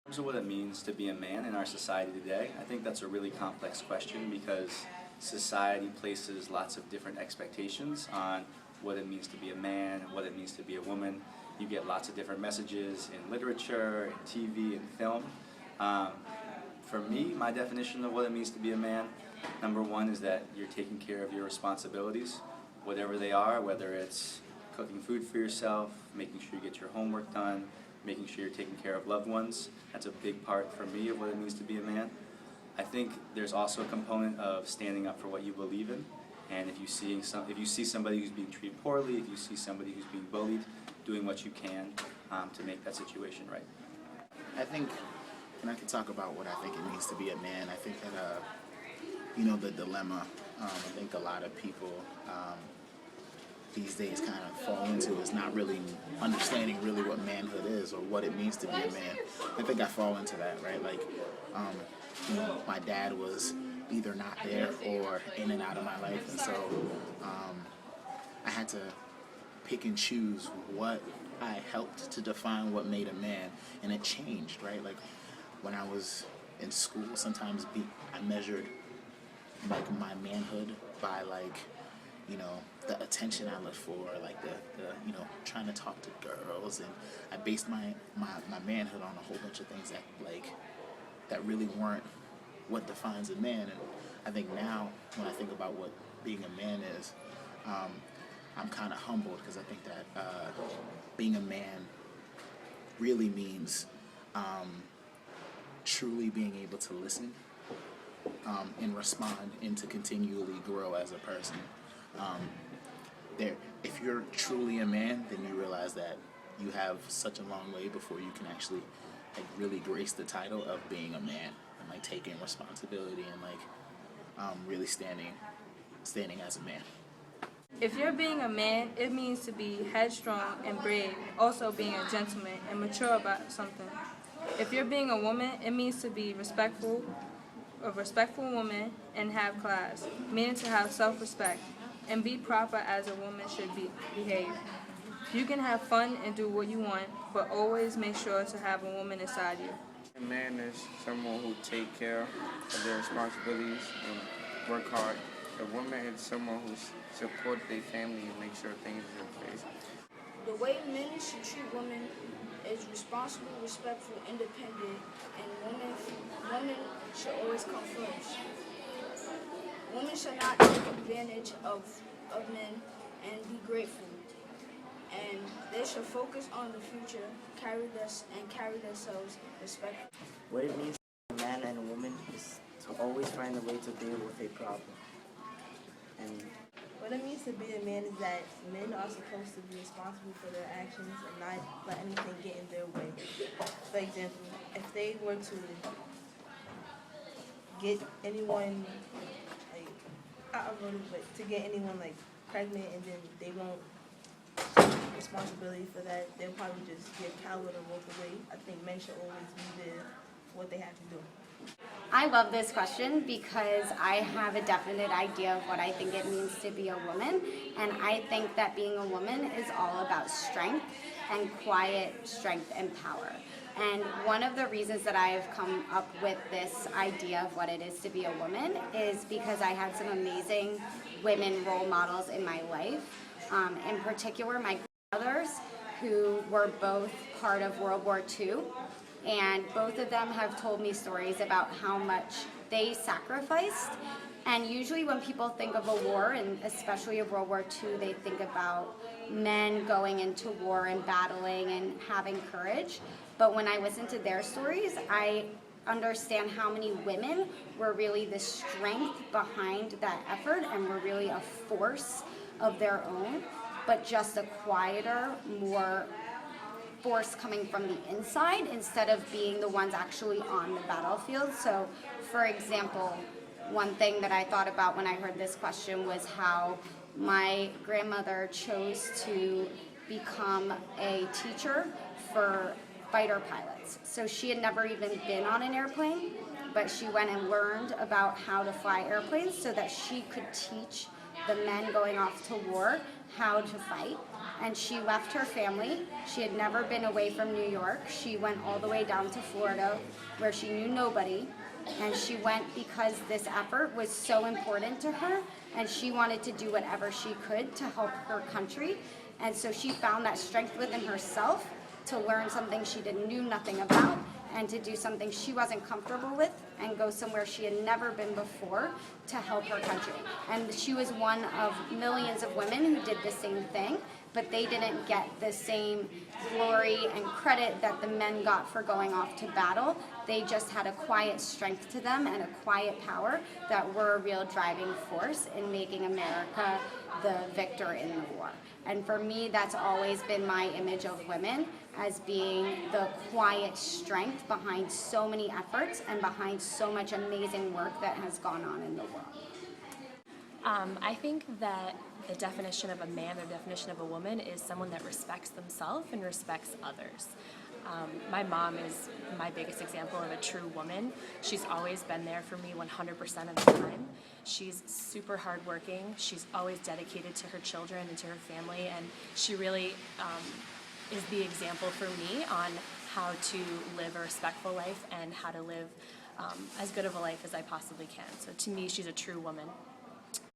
In terms of what it means to be a man in our society today, I think that's a really complex question because society places lots of different expectations on what it means to be a man, what it means to be a woman. You get lots of different messages in literature, in TV, in film. For me, my definition of what it means to be a man, number one is that you're taking care of your responsibilities, whatever they are, whether it's cooking food for yourself, making sure you get your homework done, making sure you're taking care of loved ones. That's a big part for me of what it means to be a man. I think there's also a component of standing up for what you believe in, and if you see somebody who's being treated poorly, if you see somebody who's being bullied, doing what you can to make that situation right. I think, and I can talk about what I think it means to be a man. I think that, the dilemma, I think a lot of people these days kind of fall into is not really understanding really what manhood is or what it means to be a man. I think I fall into that, right? Like, my dad was either not there or in and out of my life, and so I had to pick and choose what I helped to define what made a man, and it changed, right? Like when I was in school, sometimes I measured like my manhood by the attention I looked for, like the trying to talk to girls, and I based my manhood on a whole bunch of things that really weren't what defines a man. And I think now when I think about what being a man is, I'm kind of humbled because I think that being a man really means truly being able to listen and respond and to continually grow as a person. If you're truly a man, then you realize that you have such a long way before you can actually really grace the title of being a man and taking responsibility and really standing as a man. If you're being a man, it means to be headstrong and brave, also being a gentleman and mature about something. If you're being a woman, it means to be a respectful woman and have class, meaning to have self-respect and be proper as a woman should behave. You can have fun and do what you want, but always make sure to have a woman inside you. A man is someone who take care of their responsibilities and work hard. A woman is someone who supports their family and makes sure things are in place. The way men should treat women is responsible, respectful, independent, and women should always come first. Women should not take advantage of men and be grateful. And they should focus on the future, carry themselves respectfully. What it means to be a man and a woman is to always find a way to deal with a problem. And what it means to be a man is that men are supposed to be responsible for their actions and not let anything get in their way. For example, if they were to get anyone, to get anyone pregnant and then they won't take responsibility for that, they'll probably just get coward or walk away. I think men should always be there for what they have to do. I love this question because I have a definite idea of what I think it means to be a woman, and I think that being a woman is all about strength and quiet strength and power. And one of the reasons that I have come up with this idea of what it is to be a woman is because I had some amazing women role models in my life. In particular, my brothers, who were both part of World War II. And both of them have told me stories about how much they sacrificed. And usually when people think of a war, and especially of World War II, they think about men going into war and battling and having courage. But when I listen to their stories, I understand how many women were really the strength behind that effort and were really a force of their own, but just a quieter, more force coming from the inside instead of being the ones actually on the battlefield. So, for example, one thing that I thought about when I heard this question was how my grandmother chose to become a teacher for fighter pilots. So she had never even been on an airplane, but she went and learned about how to fly airplanes so that she could teach the men going off to war how to fight. and she left her family. She had never been away from New York. She went all the way down to Florida where she knew nobody, and she went because this effort was so important to her, and she wanted to do whatever she could to help her country. And so she found that strength within herself to learn something she knew nothing about, and to do something she wasn't comfortable with, and go somewhere she had never been before to help her country. And she was one of millions of women who did the same thing, but they didn't get the same glory and credit that the men got for going off to battle. They just had a quiet strength to them and a quiet power that were a real driving force in making America the victor in the war. And for me, that's always been my image of women, as being the quiet strength behind so many efforts and behind so much amazing work that has gone on in the world. I think that the definition of a man or definition of a woman is someone that respects themselves and respects others. My mom is my biggest example of a true woman. She's always been there for me 100% of the time. She's super hardworking. She's always dedicated to her children and to her family, and she really is the example for me on how to live a respectful life and how to live as good of a life as I possibly can. So to me, she's a true woman.